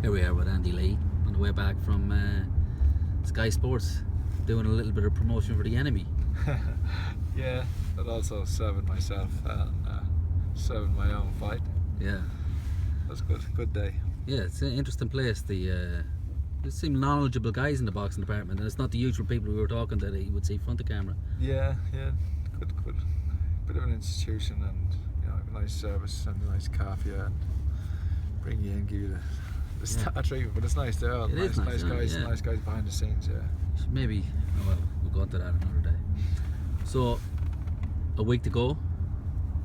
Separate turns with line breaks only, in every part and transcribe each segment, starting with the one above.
Here we are with Andy Lee on the way back from Sky Sports, doing a little bit of promotion for the enemy.
Yeah, but also serving myself and serving my own fight.
Yeah.
That's good day.
Yeah, it's an interesting place. There seem knowledgeable guys in the boxing department, and it's not the usual people we were talking that you would see front of camera.
Yeah, good. Bit of an institution, and nice service and a nice coffee, and bring you in, give you the star treatment. But it's nice. They're all nice guys, nice guys behind the scenes. Yeah.
Maybe. Well, we'll go into that another day. So, a week to go.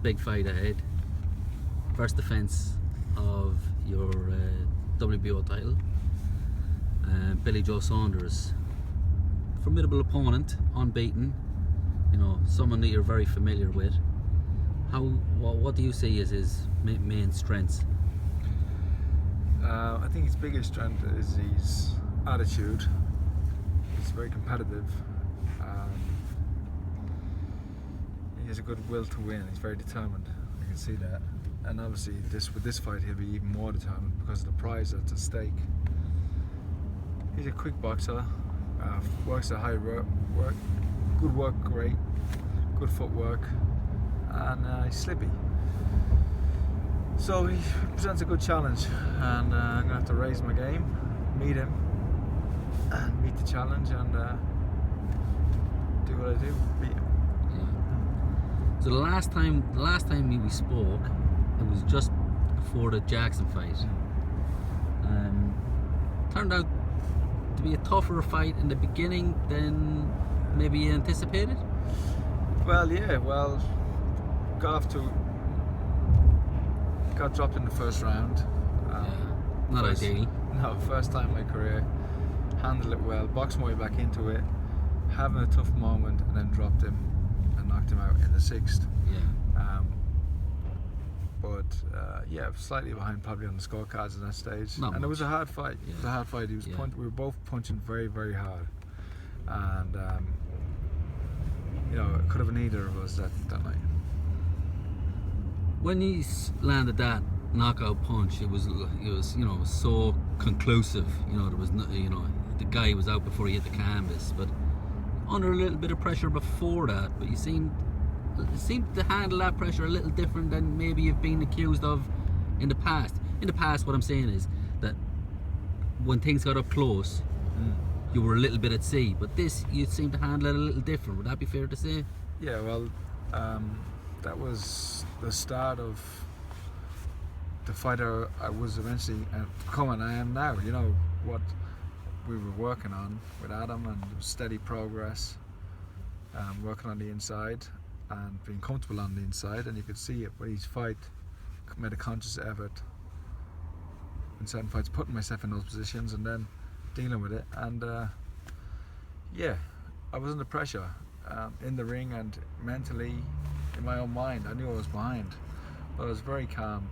Big fight ahead. First defence of your WBO title. Billy Joe Saunders, formidable opponent, unbeaten. Someone that you're very familiar with. What do you see as his main strengths?
I think his biggest strength is his attitude. He's very competitive. He has a good will to win. He's very determined. You can see that. And obviously, with this fight, he'll be even more determined because of the prize that's at stake. He's a quick boxer. Works at high work. Good work rate. Good footwork. And he's slippy. So he presents a good challenge, and I'm gonna have to raise my game, meet him, and meet the challenge, and do what I do, beat him.
Yeah. So the last time we spoke, it was just before the Jackson fight. Turned out to be a tougher fight in the beginning than maybe you anticipated.
Got dropped in the first round.
Not ideal.
No, first time in my career. Handled it well, boxed my way back into it, having a tough moment, and then dropped him and knocked him out in the sixth.
Yeah.
Slightly behind probably on the scorecards at that stage.
Not
and
much.
it was a hard fight.
Yeah.
It was a hard fight. We were both punching very, very hard, and it could have been either of us that night.
When he landed that knockout punch, it was so conclusive. There was the guy was out before he hit the canvas, but under a little bit of pressure before that. But you seemed to handle that pressure a little different than maybe you've been accused of in the past. In the past, what I'm saying is that when things got up close, you were a little bit at sea. But this, you seem to handle it a little different. Would that be fair to say?
Yeah, well, that was the start of the fighter I was eventually becoming. I am now. What we were working on with Adam, and it was steady progress, working on the inside and being comfortable on the inside, and you could see it with each fight. Made a conscious effort in certain fights, putting myself in those positions and then dealing with it. And I was under pressure in the ring and mentally in my own mind. I knew I was behind, but I was very calm,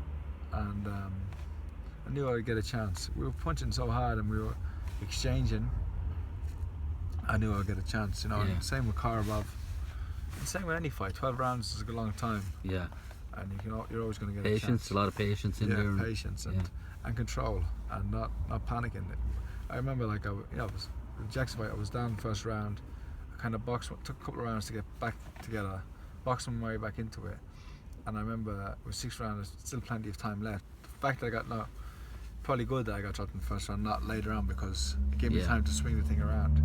and I knew I would get a chance. We were punching so hard and we were exchanging. I knew I would get a chance. And same with Karabov. And same with any fight. 12 rounds is a long time.
Yeah.
And you're always going to get
patience,
a
lot of patience in there.
Patience and control, and not panicking. I remember it was the Jackson fight. I was down the first round. I kind of took a couple of rounds to get back together, boxing my way back into it. And I remember it was 6th round. There's still plenty of time left. The fact that probably good that I got dropped in the first round, not later on, because it gave me time to swing the thing around.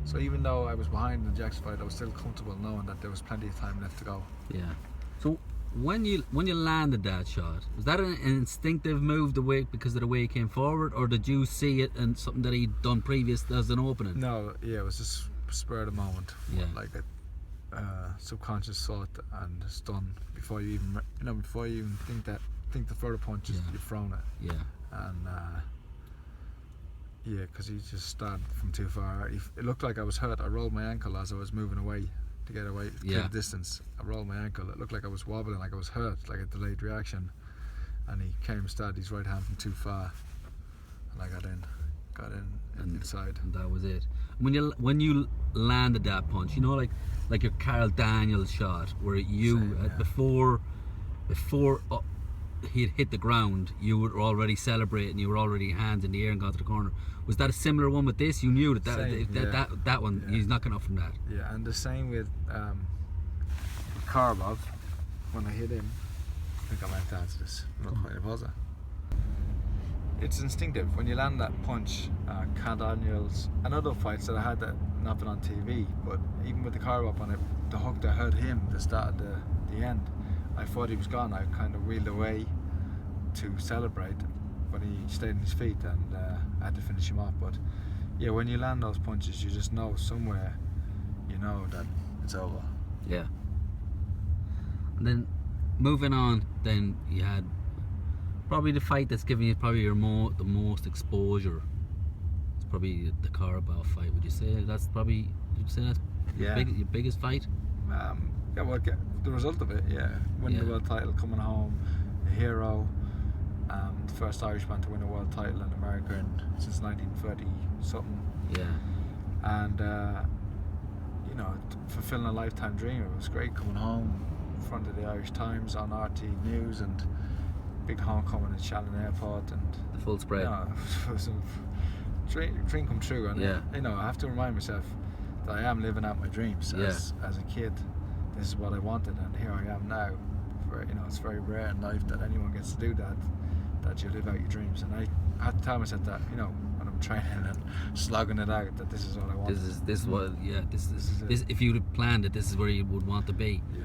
So even though I was behind in the Jackson fight, I was still comfortable knowing that there was plenty of time left to go.
Yeah. So when you landed that shot, was that an instinctive move because of the way he came forward, or did you see it and something that he'd done previous as an opening?
No, it was just spur of the moment.
Yeah.
Like a subconscious thought, and it's done before you even think the further punch, you've thrown it.
Yeah.
And because he just started from too far. It looked like I was hurt. I rolled my ankle as I was moving away to get away, clear the distance. I rolled my ankle. It looked like I was wobbling, like I was hurt, like a delayed reaction. And he started his right hand from too far, and I got in inside.
And that was it. When you landed that punch, like your Carl Daniels shot, where before he'd hit the ground, you were already celebrating. You were already hands in the air and got to the corner. Was that a similar one with this? You knew
Same, yeah.
that one
Yeah.
he's not getting up from that.
Yeah, and the same with Karbov. When I hit him, I think I meant to answer this. I'm not quite positive. It's instinctive. When you land that punch, Cat Daniels and other fights that I had that not been on TV, but even with the Karbov on it, the hook that hurt him, the start of the end, I thought he was gone. I kind of wheeled away to celebrate, but he stayed on his feet, and I had to finish him off. But yeah, when you land those punches, you just know somewhere, you know that it's over.
Yeah. And then moving on, then you had probably the fight that's giving you probably the most exposure. It's probably the Carabao fight. Would you say that's probably? Would you say that's
Yeah.
your biggest fight?
Yeah, well, the result of it, yeah, winning the
Yeah.
world title, coming home, a hero, the first Irishman to win a world title in America since 1930 something,
Yeah.
and you know, fulfilling a lifetime dream. It was great coming home in front of the Irish Times on RT News, and big homecoming at Shannon Airport, and
The full spread.
you know, it was a dream come true. And
Yeah.
you know, I have to remind myself that I am living out my dreams.
Yeah.
As a kid, this is what I wanted, and here I am now. You know, it's very rare in life that anyone gets to do that. That you live out your dreams, and I had to tell myself that, you know, when I'm training and slogging it out, that this is what I want.
This is what this
is it.
this if you'd have planned it, this is where you would want to be.
Yeah.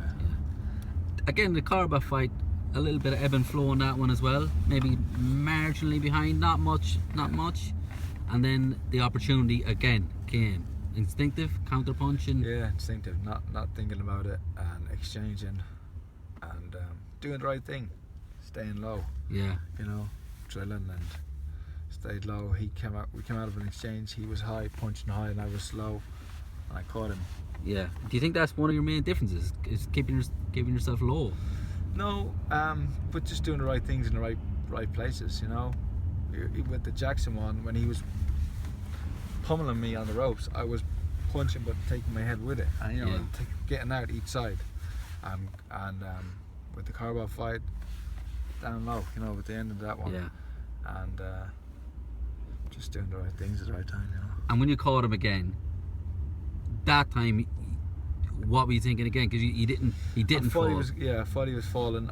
Again, the Carabao fight, a little bit of ebb and flow on that one as well. Maybe marginally behind, not much, and then the opportunity again came. Instinctive counter punching.
Yeah, instinctive, not thinking about it, and exchanging, and doing the right thing, staying low.
Yeah.
You know, drilling and stayed low. We came out of an exchange. He was high, punching high, and I was low, and I caught him.
Yeah. Do you think that's one of your main differences? Is keeping yourself low?
No, but just doing the right things in the right places. You know, with the Jackson one, when he was pummeling me on the ropes, I was punching but taking my head with it, and you know,
Yeah.
getting out each side. And with the Carabao fight, down low, you know, at the end of that one.
Yeah.
And just doing the right things at the right time, you know.
And when you caught him again, that time, what were you thinking again? Because he didn't
I
fall.
thought he was falling.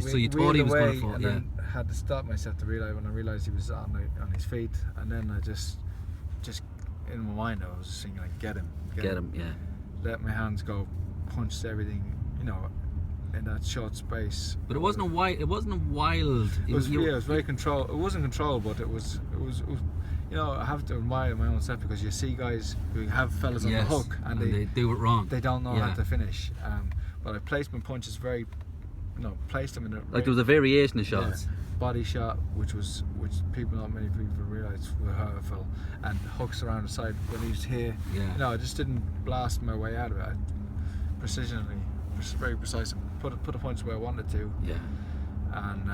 So you thought he was going to fall,
and
yeah.
then had to stop myself to realize when I realized he was on his feet, and then I just in my mind I was just thinking, like, get him,
Yeah.
let my hands go, punched everything, you know, in that short space.
But it wasn't a wild. It wasn't a wild.
It was very controlled. It wasn't controlled, but it was. You know, I have to admire my own self, because you see guys who have fellas on the hook, and
they do it wrong.
they don't know
Yeah.
how to finish. But I placed my punches very, you know, placed them in a
Like there was a variation of shots.
body shot, which not many people realised were hurtful, and hooks around the side when he was here.
Yeah.
You know, I just didn't blast my way out of it. Precisionally, very precise, and put a punch where I wanted to.
Yeah.
And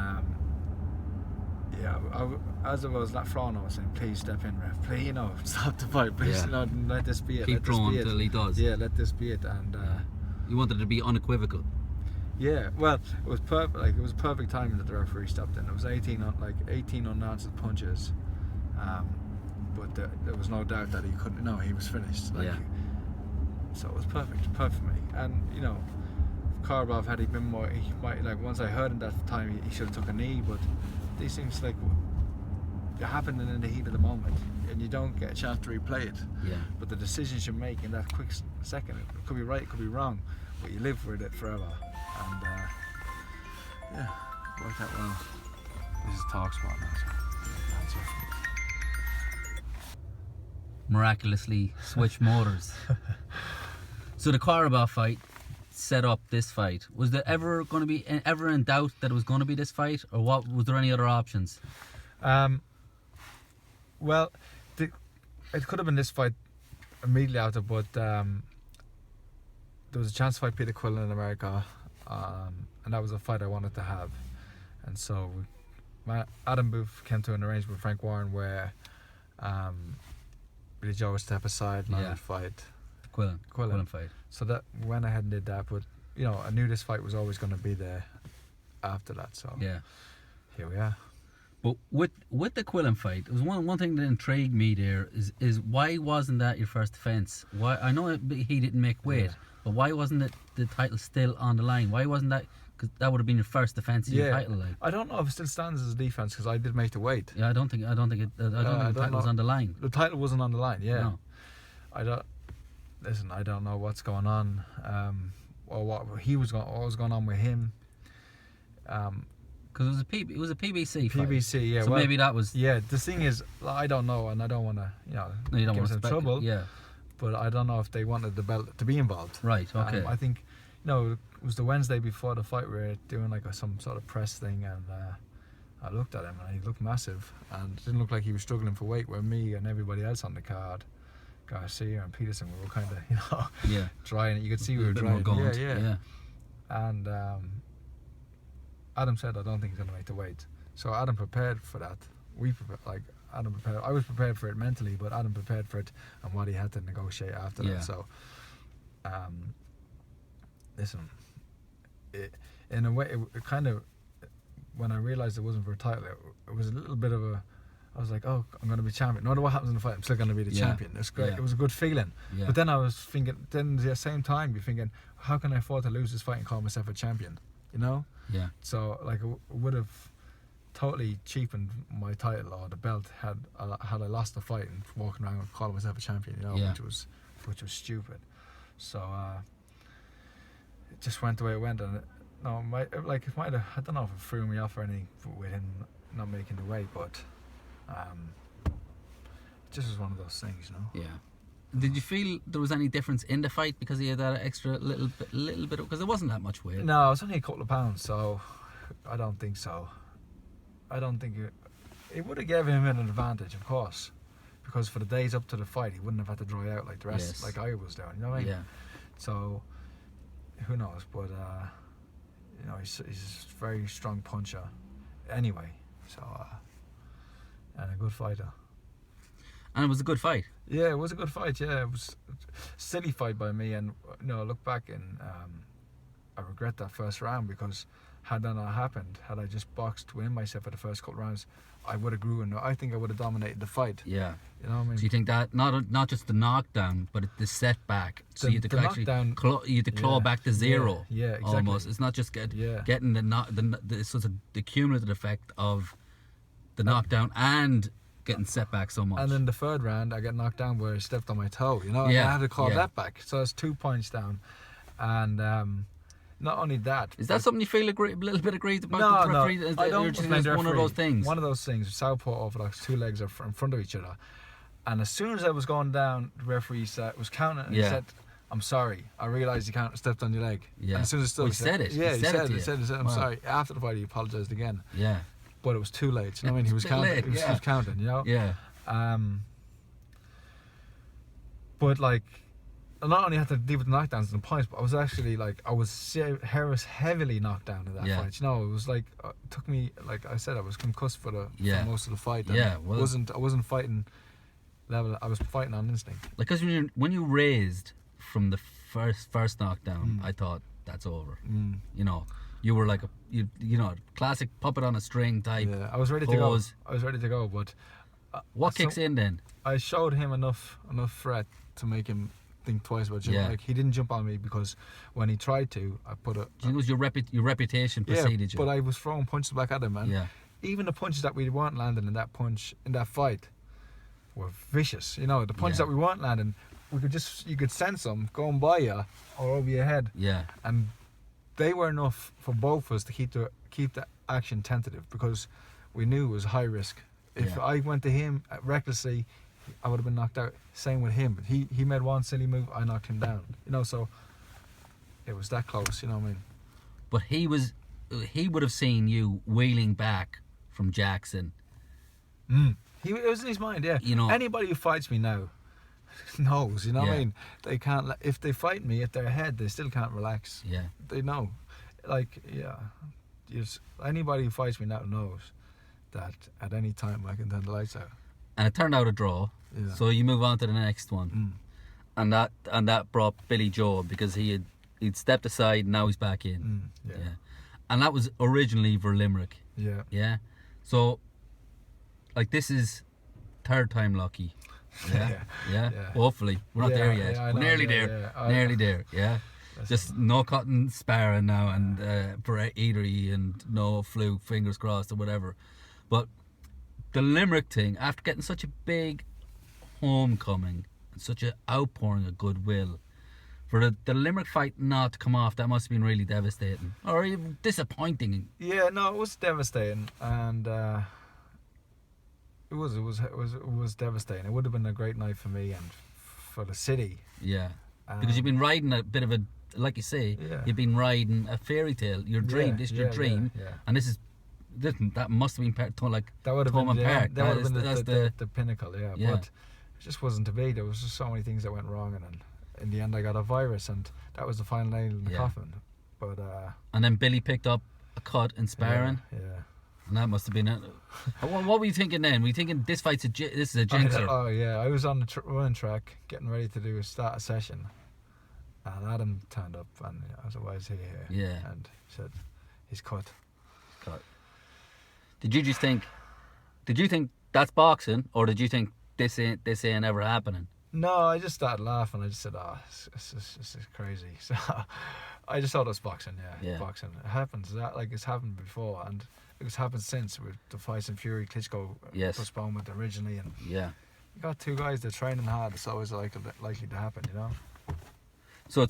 as I was throwing, I was saying, please step in, ref. Please, you know, stop the fight. Please,
Yeah.
you know, let this be it.
Keep
let this
throwing
be it.
till he does.
Yeah, let this be it. And
You wanted it to be unequivocal.
yeah, well, it was perfect. Like, it was perfect timing that the referee stopped in. It was 18 unanswered punches, but there was no doubt that he couldn't. No, he was finished. Like,
Yeah.
So it was perfect for me. And you know, Karbov, had he been more, he might, like, once I heard him that time, he should have took a knee. But these things, like, they happen in the heat of the moment, and you don't get a chance to replay it.
Yeah.
But the decisions you make in that quick second, it could be right, it could be wrong, but you live with it forever. And yeah, worked out well. This is talk spot now, so that's it.
Miraculously switch motors. So the Carabao fight set up this fight. Was there ever going to be ever in doubt that it was going to be this fight, or what? Was there any other options?
Well, it could have been this fight immediately after, but there was a chance to fight Peter Quillen in America, and that was a fight I wanted to have. And so Adam Booth came to an arrangement with Frank Warren where Billy Joe would step aside and I would fight
Quillen fight.
So that went ahead and did that, but you know, I knew this fight was always going to be there after that. So
Yeah.
here we are.
But with the Quillen fight, there was one thing that intrigued me there is why wasn't that your first defence? Why I know he didn't make weight, but why wasn't the title still on the line? Why wasn't that? Because that would have been your first defence of your title. Like.
I don't know if it still stands as a defence because I did make the weight.
Yeah, I don't think the title was on the line.
The title wasn't on the line. Yeah.
No.
I don't know what's going on, or what was going on with him.
Because it was a PBC fight.
PBC, yeah.
So
well,
maybe that was.
Yeah, the thing is, I don't know, and I don't want to,
You don't
give
want
them
to
trouble.
Yeah.
But I don't know if they wanted the belt to be involved.
Right. Okay.
I think, it was the Wednesday before the fight. We were doing like some sort of press thing, and I looked at him, and he looked massive, and it didn't look like he was struggling for weight. Where me and everybody else on the card, Garcia and Peterson, we were kind of, trying it. You could see we were trying. Yeah. And Adam said, I don't think he's going to make the weight. So Adam prepared for that. Adam prepared. I was prepared for it mentally, but Adam prepared for it and what he had to negotiate after that. So, listen, in a way, it kind of, when I realised it wasn't for a title, it was a little bit of I was like, oh, I'm going to be champion. No matter what happens in the fight, I'm still going to be the champion. It was great.
Yeah.
It was a good feeling.
Yeah.
But then I was thinking, at the same time, you're thinking, how can I afford to lose this fight and call myself a champion?
Yeah.
So it would have totally cheapened my title or the belt had I lost the fight and walking around calling myself a champion, which was stupid. So it just went the way it went, and it might have, I don't know if it threw me off or anything with him not making the weight, but it just was one of those things,
Yeah. Did you feel there was any difference in the fight because he had that extra little bit because there wasn't that much weight?
No, it was only a couple of pounds, so I don't think so. I don't think it would have given him an advantage, of course, because for the days up to the fight, he wouldn't have had to dry out like the rest, like I was doing. You know what I mean?
Yeah.
So who knows? But he's a very strong puncher, anyway. So and a good fighter.
And it was a good fight.
Yeah, it was a good fight. Yeah, it was a silly fight by me, and I look back and I regret that first round because had that not happened, had I just boxed within myself for the first couple of rounds, I would have grew and I think I would have dominated the fight.
Yeah.
You know what I mean?
So you think that not just the knockdown, but the setback. So you had to actually claw back to zero.
Yeah, exactly.
Almost. It's not just getting the cumulative effect of the knockdown and getting set back so much.
And then the third round, I get knocked down where I stepped on my toe. And I had to call that back. So it's 2 points down, and not only that.
Is that something you feel a little bit aggrieved about?
No,
the referee?
I don't.
Just one of those things.
One of those things. Southpaw orthodox, 2 legs are in front of each other, and as soon as I was going down, the referee was counting and he said, "I'm sorry. I realised you stepped on your leg."
Yeah.
And as soon as
he said it.
Yeah, he said, "I'm
Wow.
sorry." After the fight, he apologised again.
Yeah.
But it was too late. You know what I mean? He was counting. He was counting.
Yeah.
But I not only had to deal with the knockdowns and the points, but I was actually I was heavily knocked down in that fight. It was it took me, like I said, I was concussed for most of the fight. And I wasn't fighting level. I was fighting on instinct.
Because when you raised from the first knockdown, I thought that's over. You were like classic puppet on a string type.
Yeah, I was ready to go. I was ready to go, but
what kicks in then?
I showed him enough threat to make him think twice about jumping.
Yeah.
He didn't jump on me because when he tried to, I put a.
It was your reputation preceded you.
But I was throwing punches back at him, and even the punches that we weren't landing in that fight were vicious. The punches that we weren't landing, you could sense them going by you or over your head.
Yeah.
And they were enough for both of us to keep the action tentative because we knew it was high risk. If I went to him recklessly, I would have been knocked out. Same with him. He made one silly move, I knocked him down. So it was that close. You know what I mean?
But he would have seen you wheeling back from Jackson.
It was in his mind. Yeah. Anybody who fights me now knows. You know what I mean? They can't. If they fight me, if they're ahead, they still can't relax.
Yeah.
They know. Anybody who fights me now knows that at any time I can turn the lights out.
And it turned out a draw.
Yeah.
So you move on to the next one. And that brought Billy Joe because he'd stepped aside and now he's back in.
Yeah.
And that was originally for Limerick.
Yeah.
Yeah. So, like, this is third time lucky. Yeah.
Yeah.
Yeah.
Yeah.
Hopefully. We're not there yet.
I
We're
know,
nearly
yeah,
there.
yeah.
Nearly there. Yeah. Just no cotton sparring now and for either and no fluke, fingers crossed or whatever. But the Limerick thing, after getting such a big homecoming and such an outpouring of goodwill, for the Limerick fight not to come off, that must have been really devastating or even disappointing.
Yeah, no, it was devastating, and it was devastating. It would have been a great night for me and for the city.
Yeah, because you've been riding a bit of a, like you say,
Yeah.
you've been riding a fairy tale. Your dream, this is your dream,
yeah.
and that must have been like
That would have been
Thomond Park.
that would have been
That's
the pinnacle, yeah.
Yeah.
But it just wasn't to be. There was just so many things that went wrong, and then in the end, I got a virus, and that was the final nail in the
Yeah.
coffin. But
and then Billy picked up a cut in sparring,
yeah.
and that must have been it. What were you thinking then? Were you thinking this is a jinxer?
Oh yeah, I was on the running track, getting ready to start a session, and Adam turned up, and I was like, "Why is he here?"
Yeah.
And he said, "He's cut."
Did you think that's boxing, or did you think this ain't ever happening?
No, I just started laughing. I just said, "Oh, this is crazy." So I just thought it was boxing.
Yeah.
Boxing. It happens. It's happened before, and it's happened since with the fights in Fury, Klitschko
Yes.
postponement originally, and
Yeah.
you got two guys that are training hard. It's always likely to happen, you know.
So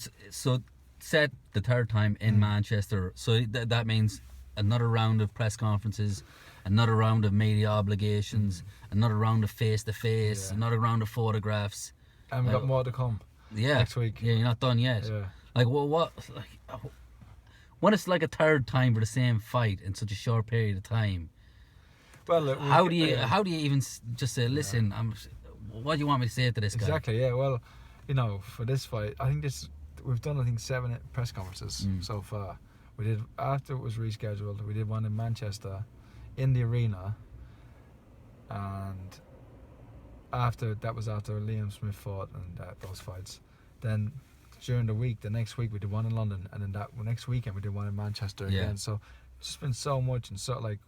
set the third time in Manchester. So that means another round of press conferences, another round of media obligations, another round of face to face,
Yeah.
another round of photographs.
And we got more to come.
Yeah.
Next week.
Yeah, you're not done yet.
Yeah.
Like when it's like a third time for the same fight in such a short period of time.
Well,
How do you even just say, listen, what do you want me to say to this guy?
Exactly. Yeah. Well, you know, for this fight, we've done 7 press conferences so far. We did after it was rescheduled. We did one in Manchester, in the arena, and after Liam Smith fought and those fights. Then during the week, the next week we did one in London, and then that next weekend we did one in Manchester
Yeah.
again. So it's just been so much, and so like,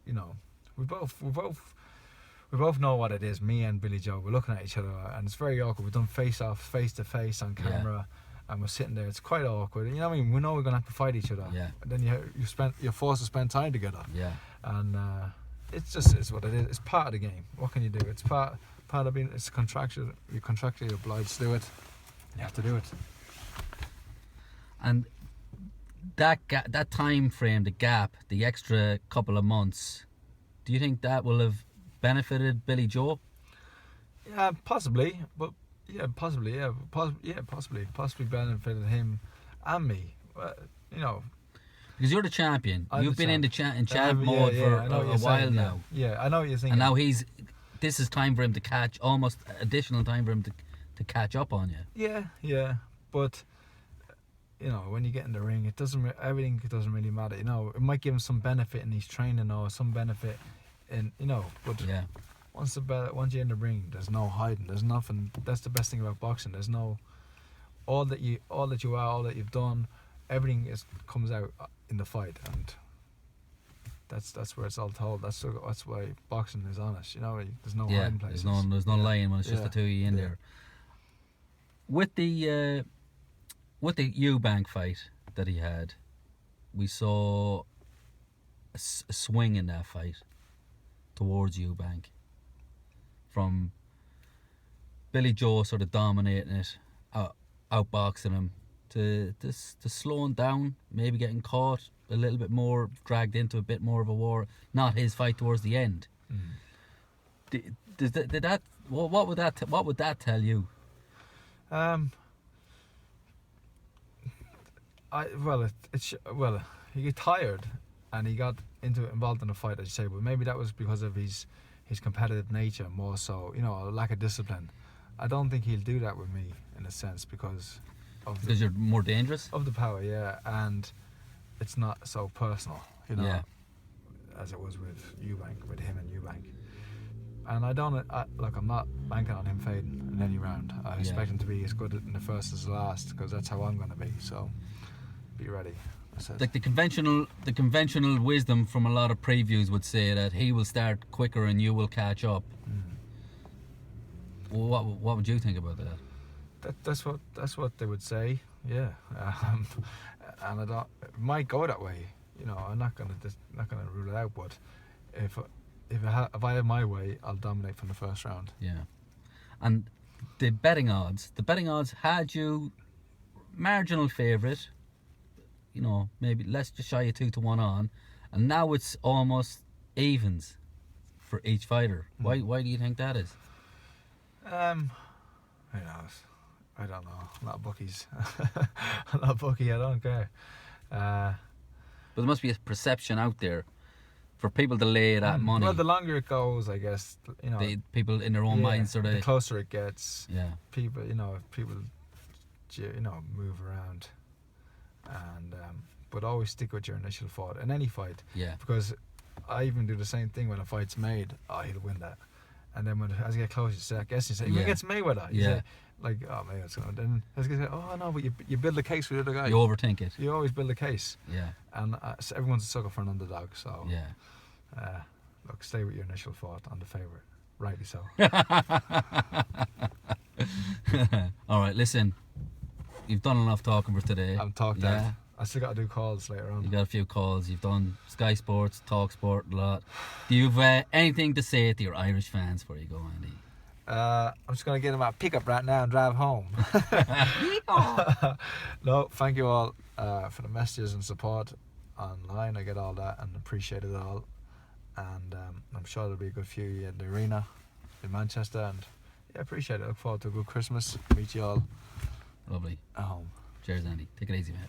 you know, we both know what it is. Me and Billy Joe, we're looking at each other, and it's very awkward. We've done face to face on camera, and we're sitting there. It's quite awkward. You know what I mean? We know we're gonna have to fight each other.
Yeah.
And then you're forced to spend time together.
Yeah.
And it's what it is. It's part of the game. What can you do? It's part of being. It's contractual. You're contractually obliged to do it. You have to do it.
And that time frame, the gap, the extra couple of months, do you think that will have benefited Billy Joe?
Yeah, possibly. But yeah, possibly. Yeah, possibly benefited him and me. You know.
Because you're the champion.
I'm
You've
the
been in
champ.
the champ mode for
I know what
a
you're
while
saying,
now.
Yeah, I know what you're thinking.
And now this is time for him to catch, almost additional time for him to catch up on you.
Yeah. But you know, when you get in the ring, everything doesn't really matter. You know, it might give him some benefit in his training or some benefit in, you know. But
Yeah.
once you're in the ring, there's no hiding. There's nothing. That's the best thing about boxing. There's no all that you are, all that you've done. Everything comes out in the fight, and that's where it's all told. That's why boxing is honest. You know, there's no hiding places.
There's no lying when it's just the two of you in there. With the Eubank fight that he had, we saw a swing in that fight towards Eubank from Billy Joe sort of dominating it, outboxing him, to slowing down, maybe getting caught a little bit more, dragged into a bit more of a war. Not his fight towards the end. Did that? What would that tell you?
He got tired, and he got involved in a fight, as you say. But maybe that was because of his competitive nature more so. You know, a lack of discipline. I don't think he'll do that with me in a sense because
you're more dangerous
of the power, and it's not so personal, you know, as it was with him and Eubank. And I'm not banking on him fading in any round. I expect him to be as good in the first as the last, because that's how I'm going to be. So, be ready. I said,
Like the conventional wisdom from a lot of previews would say that he will start quicker and you will catch up. What would you think about that?
That's what they would say. Yeah, and I don't. It might go that way. You know, I'm not gonna rule it out. But if I have my way, I'll dominate from the first round.
Yeah, and the betting odds had you marginal favourite. You know, maybe let's just shy of 2-1 on, and now it's almost evens for each fighter. Why do you think that is?
Who knows? I don't know. I'm not bookies. I'm not bookie. I don't care.
But there must be a perception out there for people to lay that money.
Well, the longer it goes, I guess, you know,
People in their own minds sort of.
the closer it gets.
Yeah.
People, you know, move around, and but always stick with your initial thought in any fight.
Yeah.
Because I even do the same thing when a fight's made. Oh, he'll win that. And then as you get closer, you say, I guess you say,
Yeah.
against Mayweather. You
Yeah.
say, like, oh, Mayweather's going to. Then as you say, oh, no, but you build a case for the other guy.
You overthink it.
You always build a case.
Yeah.
And so everyone's a sucker for an underdog. So,
Yeah.
look, stay with your initial thought on the favourite. Rightly so.
All right, listen. You've done enough talking for today.
I'm talked
Yeah.
out. I still got to do calls later on.
You got a few calls. You've done Sky Sports, Talk Sport, a lot. Do you have anything to say to your Irish fans before you go, Andy?
I'm just going to get in my pickup right now and drive home. No, thank you all for the messages and support online. I get all that and appreciate it all. And I'm sure there'll be a good few in the arena in Manchester. And yeah, appreciate it. Look forward to a good Christmas. Meet you all
Lovely.
at home.
Cheers, Andy. Take it easy, mate.